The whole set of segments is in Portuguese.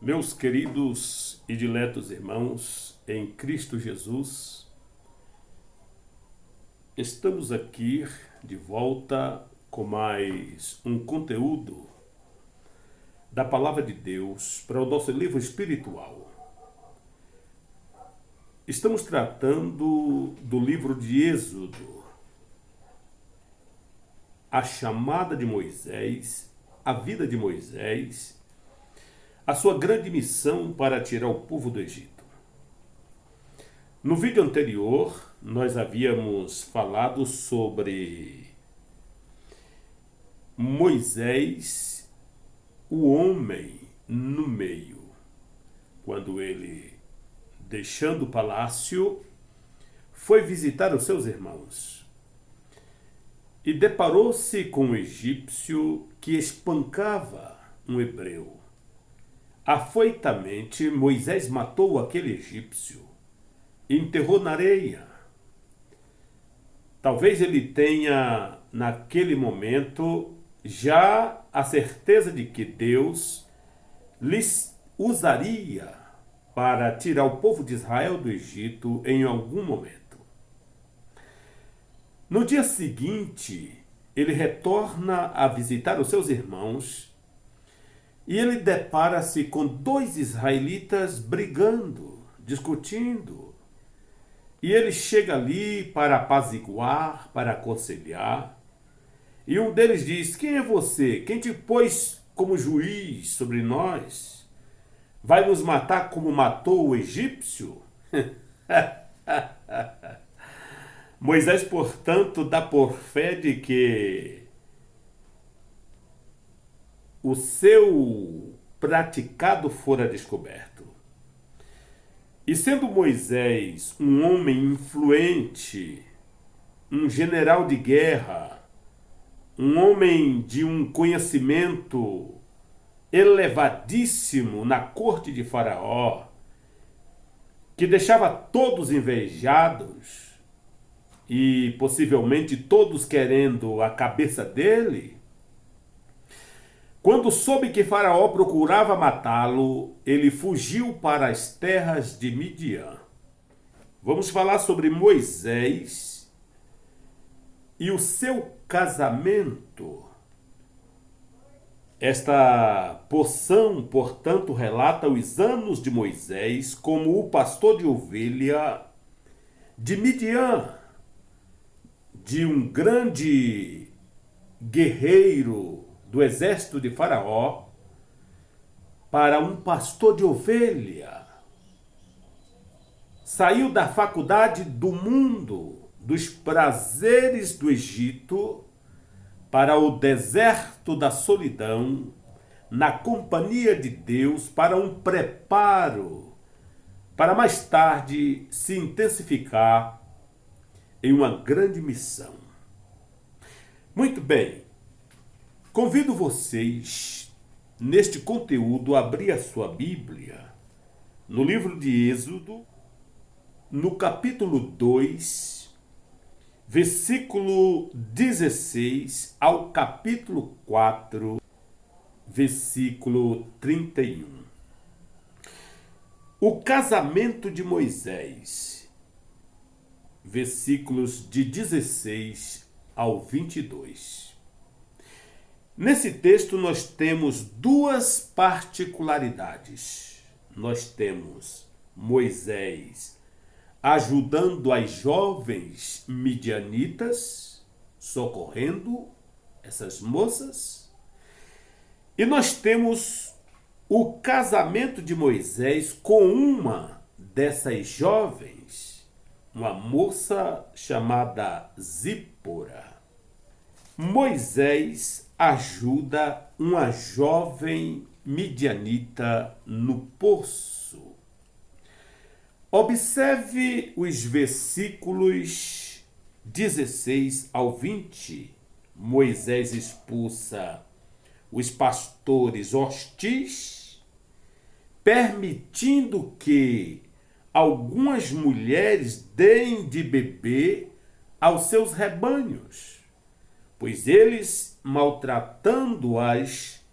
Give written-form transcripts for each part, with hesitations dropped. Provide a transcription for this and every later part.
Meus queridos e diletos irmãos em Cristo Jesus, estamos aqui de volta com mais um conteúdo da Palavra de Deus para o nosso livro espiritual. Estamos tratando do livro de Êxodo, a chamada de Moisés, a vida de Moisés, a sua grande missão para tirar o povo do Egito. No vídeo anterior, nós havíamos falado sobre Moisés, o homem no meio, quando ele, deixando o palácio, foi visitar os seus irmãos e deparou-se com um egípcio que espancava um hebreu. Afoitamente, Moisés matou aquele egípcio e enterrou na areia. Talvez ele tenha, naquele momento, já a certeza de que Deus lhes usaria para tirar o povo de Israel do Egito em algum momento. No dia seguinte, ele retorna a visitar os seus irmãos e ele depara-se com dois israelitas brigando, discutindo. E ele chega ali para apaziguar, para aconselhar. E um deles diz: quem é você? Quem te pôs como juiz sobre nós? Vai nos matar como matou o egípcio? Moisés, portanto, dá por fé de que o seu praticado fora descoberto. E sendo Moisés um homem influente, um general de guerra, um homem de um conhecimento elevadíssimo na corte de Faraó, que deixava todos invejados e possivelmente todos querendo a cabeça dele, quando soube que Faraó procurava matá-lo, ele fugiu para as terras de Midian. Vamos falar sobre Moisés e o seu casamento. Esta porção, portanto, relata os anos de Moisés como o pastor de ovelha de Midian, de um grande guerreiro do exército de Faraó, para um pastor de ovelha. Saiu da faculdade do mundo, dos prazeres do Egito, para o deserto da solidão, na companhia de Deus, para um preparo, para mais tarde se intensificar em uma grande missão. Muito bem. Convido vocês, neste conteúdo, a abrir a sua Bíblia no livro de Êxodo, no capítulo 2, versículo 16 ao capítulo 4, versículo 31. O casamento de Moisés, versículos de 16 ao 22. Nesse texto nós temos duas particularidades. Nós temos Moisés ajudando as jovens midianitas, socorrendo essas moças. E nós temos o casamento de Moisés com uma dessas jovens, uma moça chamada Zípora. Moisés ajuda uma jovem midianita no poço. Observe os versículos 16 ao 20. Moisés expulsa os pastores hostis, permitindo que algumas mulheres deem de beber aos seus rebanhos, pois eles, maltratando-as,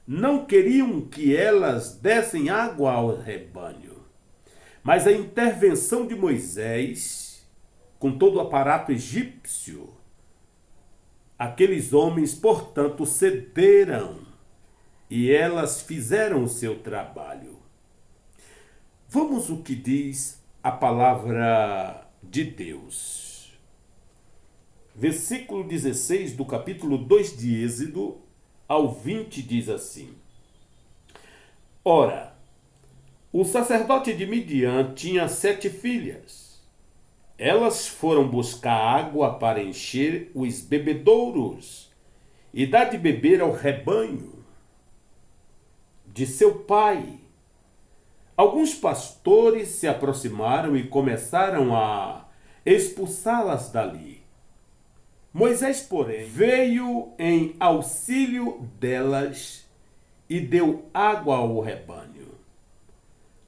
não queriam que elas dessem água ao rebanho. Mas a intervenção de Moisés, com todo o aparato egípcio, aqueles homens, portanto, cederam e elas fizeram o seu trabalho. Vamos o que diz a palavra de Deus. Versículo 16 do capítulo 2 de Êxodo ao 20 diz assim: Ora, o sacerdote de Midian tinha 7 filhas. Elas foram buscar água para encher os bebedouros e dar de beber ao rebanho de seu pai. Alguns pastores se aproximaram e começaram a expulsá-las dali. Moisés, porém, veio em auxílio delas e deu água ao rebanho.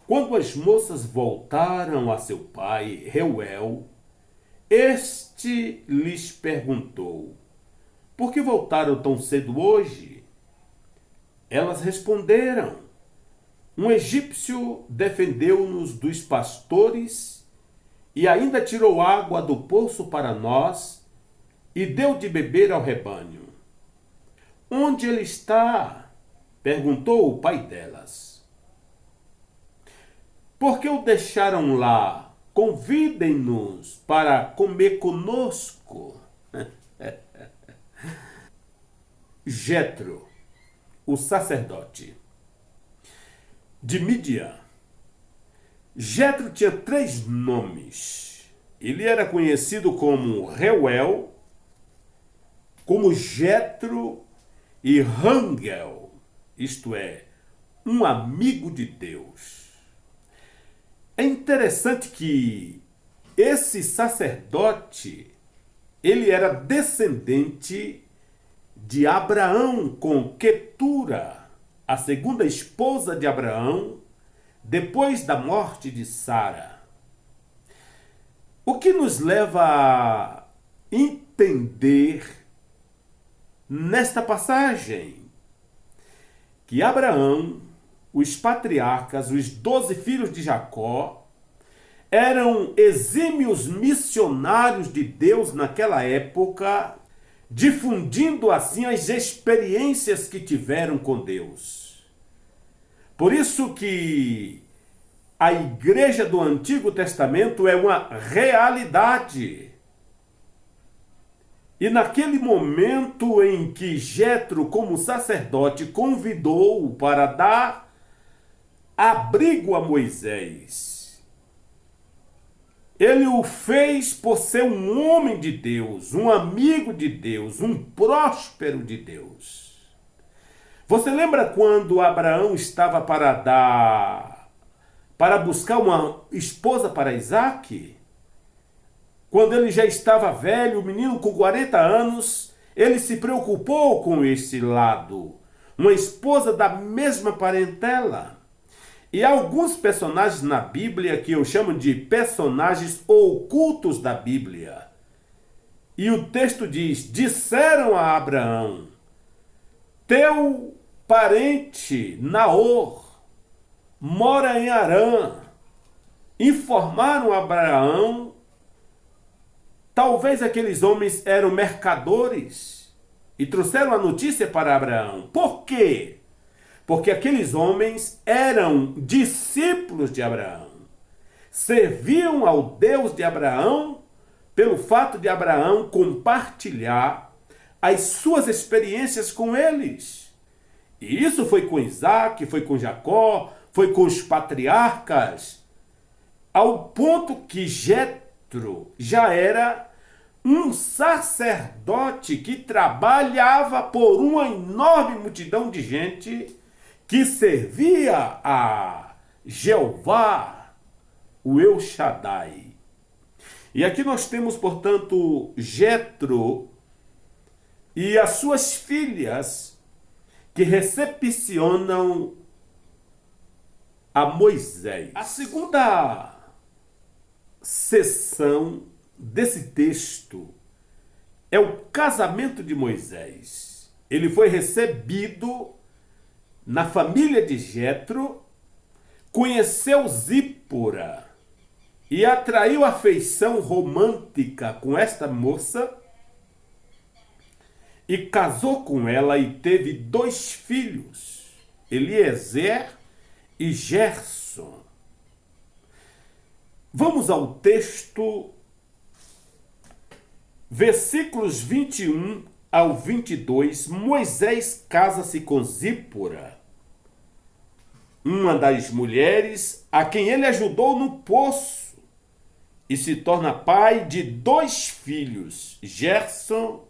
Quando as moças voltaram a seu pai, Reuel, este lhes perguntou: Por que voltaram tão cedo hoje? Elas responderam: Um egípcio defendeu-nos dos pastores e ainda tirou água do poço para nós e deu de beber ao rebanho. Onde ele está? Perguntou o pai delas. Por que o deixaram lá? Convidem-nos para comer conosco. Jetro, o sacerdote de Midian. Jetro tinha 3 nomes. Ele era conhecido como Reuel, como Jetro e Rangel, isto é, um amigo de Deus. É interessante que esse sacerdote, ele era descendente de Abraão com Quetura, a segunda esposa de Abraão, depois da morte de Sara. O que nos leva a entender nesta passagem que Abraão, os patriarcas, os 12 filhos de Jacó, eram exímios missionários de Deus naquela época, difundindo assim as experiências que tiveram com Deus. Por isso que a igreja do Antigo Testamento é uma realidade. E naquele momento em que Jetro, como sacerdote, convidou para dar abrigo a Moisés, ele o fez por ser um homem de Deus, um amigo de Deus, um próspero de Deus. Você lembra quando Abraão estava para buscar uma esposa para Isaque? Quando ele já estava velho, o menino com 40 anos, ele se preocupou com esse lado. Uma esposa da mesma parentela. E há alguns personagens na Bíblia que eu chamo de personagens ocultos da Bíblia. E o texto diz: disseram a Abraão, teu parente Naor mora em Harã. Informaram a Abraão. Talvez aqueles homens eram mercadores e trouxeram a notícia para Abraão. Por quê? Porque aqueles homens eram discípulos de Abraão. Serviam ao Deus de Abraão pelo fato de Abraão compartilhar as suas experiências com eles. E isso foi com Isaque, foi com Jacó, foi com os patriarcas, ao ponto que Jetro já era um sacerdote que trabalhava por uma enorme multidão de gente que servia a Jeová, o El Shaddai. E aqui nós temos, portanto, Jetro e as suas filhas que recepcionam a Moisés. A segunda seção desse texto é o casamento de Moisés. Ele foi recebido na família de Jetro, conheceu Zípora e atraiu afeição romântica com esta moça e casou com ela e teve 2 filhos, Eliezer e Gerson. Vamos ao texto, versículos 21 ao 22. Moisés casa-se com Zípora, uma das mulheres a quem ele ajudou no poço, e se torna pai de 2 filhos, Gerson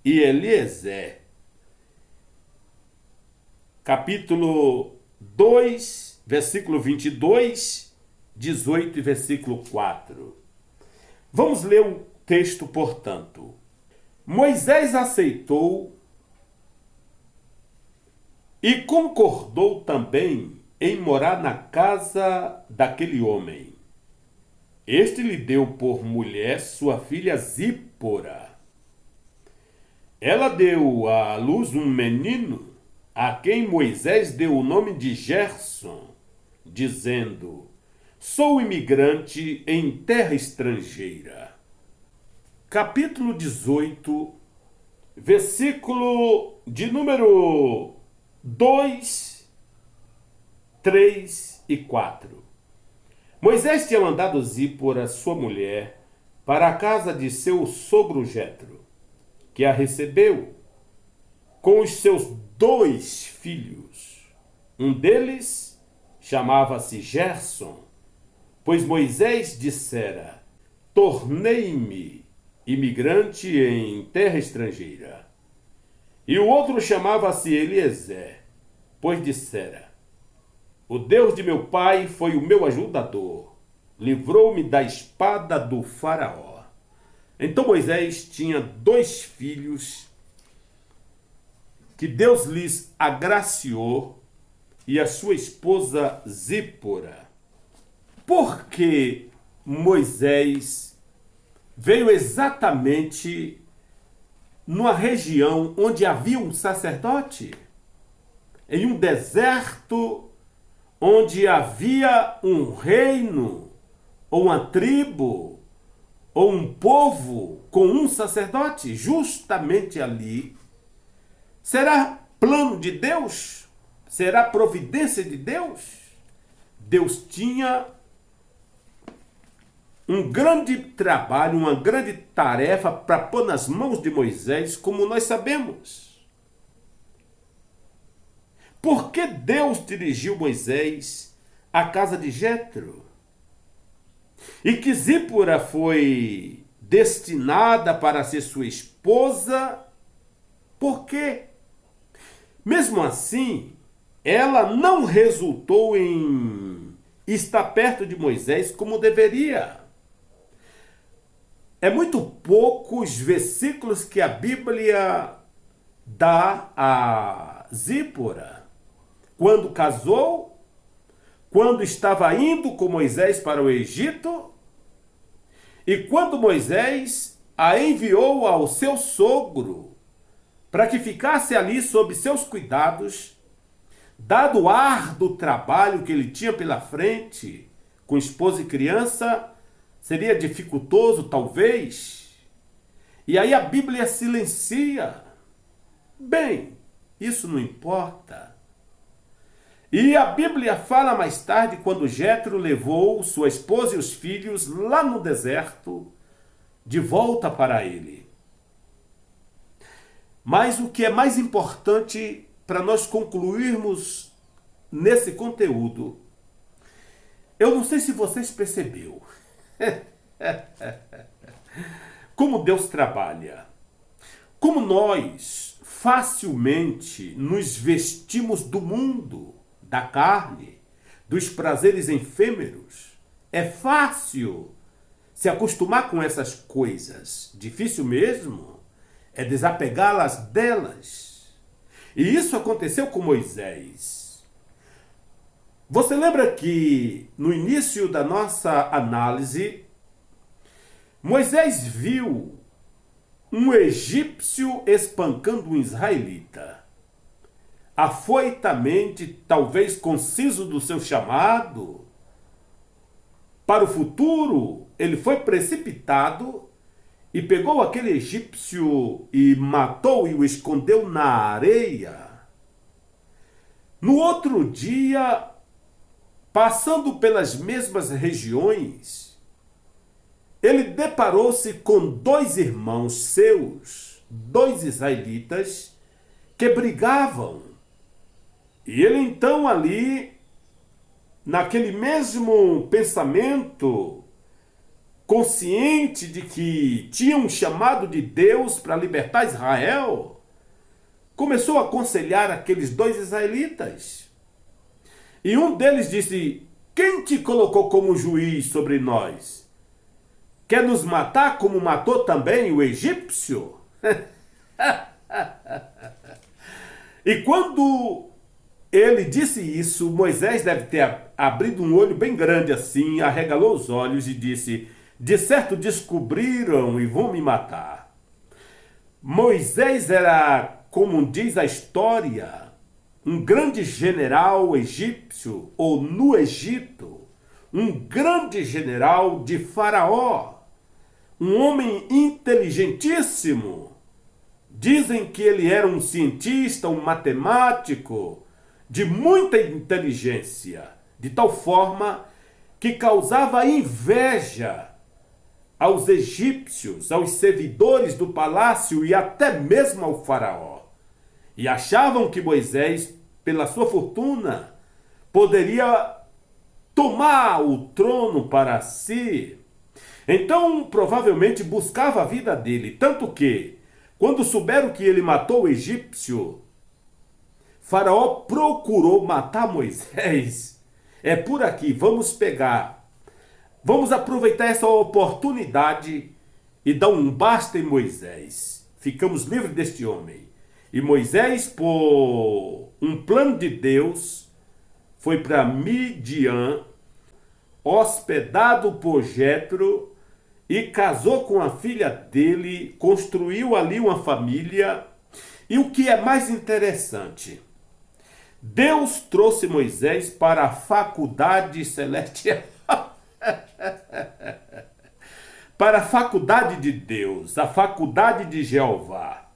e Eliezer. Capítulo 2, versículo 22, 18 e versículo 4. Vamos ler o texto, portanto. Moisés aceitou e concordou também em morar na casa daquele homem. Este lhe deu por mulher sua filha Zípora. Ela deu à luz um menino, a quem Moisés deu o nome de Gerson, dizendo: sou imigrante em terra estrangeira. Capítulo 18, versículo de número 2, 3 e 4. Moisés tinha mandado Zípora, sua mulher, para a casa de seu sogro Jetro, que a recebeu com os seus 2 filhos. Um deles chamava-se Gerson, pois Moisés dissera: tornei-me imigrante em terra estrangeira. E o outro chamava-se Eliezer, pois dissera: o Deus de meu pai foi o meu ajudador, livrou-me da espada do faraó. Então Moisés tinha 2 filhos que Deus lhes agraciou, e a sua esposa Zípora. Porque Moisés veio exatamente numa região onde havia um sacerdote, em um deserto onde havia um reino, ou uma tribo, ou um povo com um sacerdote. Justamente ali. Será plano de Deus? Será providência de Deus? Deus tinha um grande trabalho, uma grande tarefa para pôr nas mãos de Moisés, como nós sabemos. Por que Deus dirigiu Moisés à casa de Jetro? E que Zípora foi destinada para ser sua esposa? Por quê? Mesmo assim, ela não resultou em estar perto de Moisés como deveria. É muito poucos versículos que a Bíblia dá a Zípora. Quando casou, quando estava indo com Moisés para o Egito, e quando Moisés a enviou ao seu sogro para que ficasse ali sob seus cuidados, dado o árduo trabalho que ele tinha pela frente, com esposa e criança, seria dificultoso, talvez. E aí a Bíblia silencia. Bem, isso não importa. E a Bíblia fala mais tarde, quando Jetro levou sua esposa e os filhos lá no deserto, de volta para ele. Mas o que é mais importante para nós concluirmos nesse conteúdo, eu não sei se vocês perceberam como Deus trabalha, como nós facilmente nos vestimos do mundo, da carne, dos prazeres efêmeros. É fácil se acostumar com essas coisas. Difícil mesmo é desapegá-las delas. E isso aconteceu com Moisés. Você lembra que no início da nossa análise, Moisés viu um egípcio espancando um israelita. afoitamente, talvez conciso do seu chamado, para o futuro, ele foi precipitado e pegou aquele egípcio e matou e o escondeu na areia. No outro dia, passando pelas mesmas regiões, ele deparou-se com dois irmãos seus, dois israelitas, que brigavam. E ele então ali, naquele mesmo pensamento, consciente de que tinha um chamado de Deus para libertar Israel, começou a aconselhar aqueles dois israelitas. E um deles disse: quem te colocou como juiz sobre nós? Quer nos matar como matou também o egípcio? E quando ele disse isso, Moisés deve ter abrido um olho bem grande assim, arregalou os olhos e disse: de certo descobriram e vão me matar. Moisés era, como diz a história, um grande general egípcio, ou no Egito, um grande general de Faraó, um homem inteligentíssimo. Dizem que ele era um cientista, um matemático, de muita inteligência, de tal forma que causava inveja aos egípcios, aos servidores do palácio e até mesmo ao faraó. E achavam que Moisés, pela sua fortuna, poderia tomar o trono para si. Então, provavelmente, buscava a vida dele, tanto que, quando souberam que ele matou o egípcio, Faraó procurou matar Moisés. É por aqui, vamos aproveitar essa oportunidade e dar um basta em Moisés. Ficamos livres deste homem. E Moisés, por um plano de Deus, foi para Midian, hospedado por Jetro, e casou com a filha dele, construiu ali uma família. E o que é mais interessante, Deus trouxe Moisés para a faculdade celestial. Para a faculdade de Deus, a faculdade de Jeová.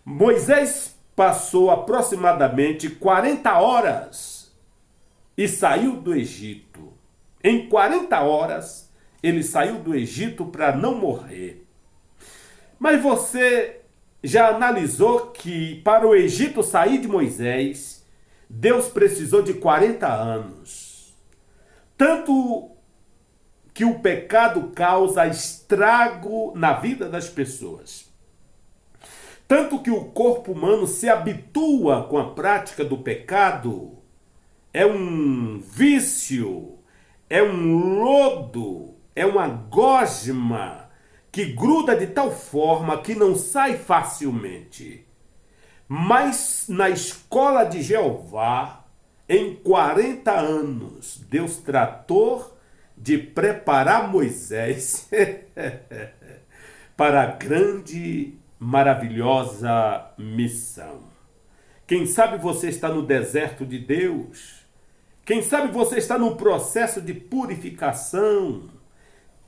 Moisés passou aproximadamente 40 horas e saiu do Egito. Em 40 horas, ele saiu do Egito para não morrer. Mas você já analisou que para o Egito sair de Moisés, Deus precisou de 40 anos. Tanto que o pecado causa estrago na vida das pessoas. Tanto que o corpo humano se habitua com a prática do pecado. É um vício, é um lodo, é uma gosma que gruda de tal forma que não sai facilmente. Mas na escola de Jeová, em 40 anos, Deus tratou de preparar Moisés para a grande, maravilhosa missão. Quem sabe você está no deserto de Deus. Quem sabe você está no processo de purificação.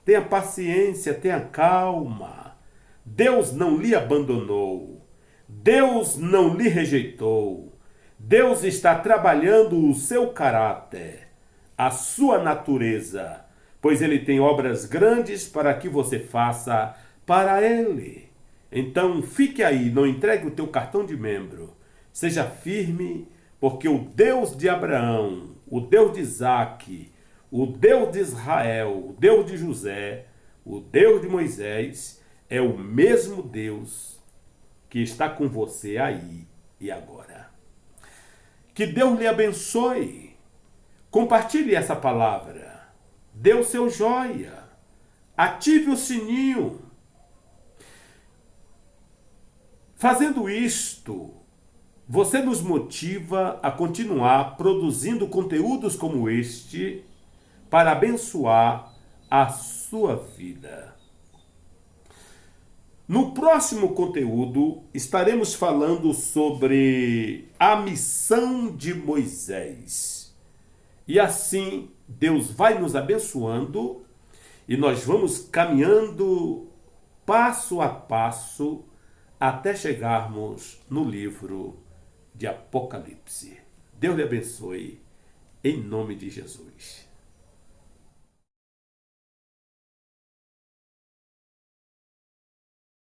Tenha paciência, tenha calma. Deus não lhe abandonou. Deus não lhe rejeitou. Deus está trabalhando o seu caráter, a sua natureza, pois Ele tem obras grandes para que você faça para Ele. Então fique aí, não entregue o teu cartão de membro. Seja firme, porque o Deus de Abraão, o Deus de Isaque, o Deus de Israel, o Deus de José, o Deus de Moisés, é o mesmo Deus que está com você aí e agora. Que Deus lhe abençoe. Compartilhe essa palavra. Dê o seu joia. Ative o sininho. Fazendo isto, você nos motiva a continuar produzindo conteúdos como este para abençoar a sua vida. No próximo conteúdo, estaremos falando sobre a missão de Moisés. E assim, Deus vai nos abençoando e nós vamos caminhando passo a passo até chegarmos no livro de Apocalipse. Deus lhe abençoe, em nome de Jesus.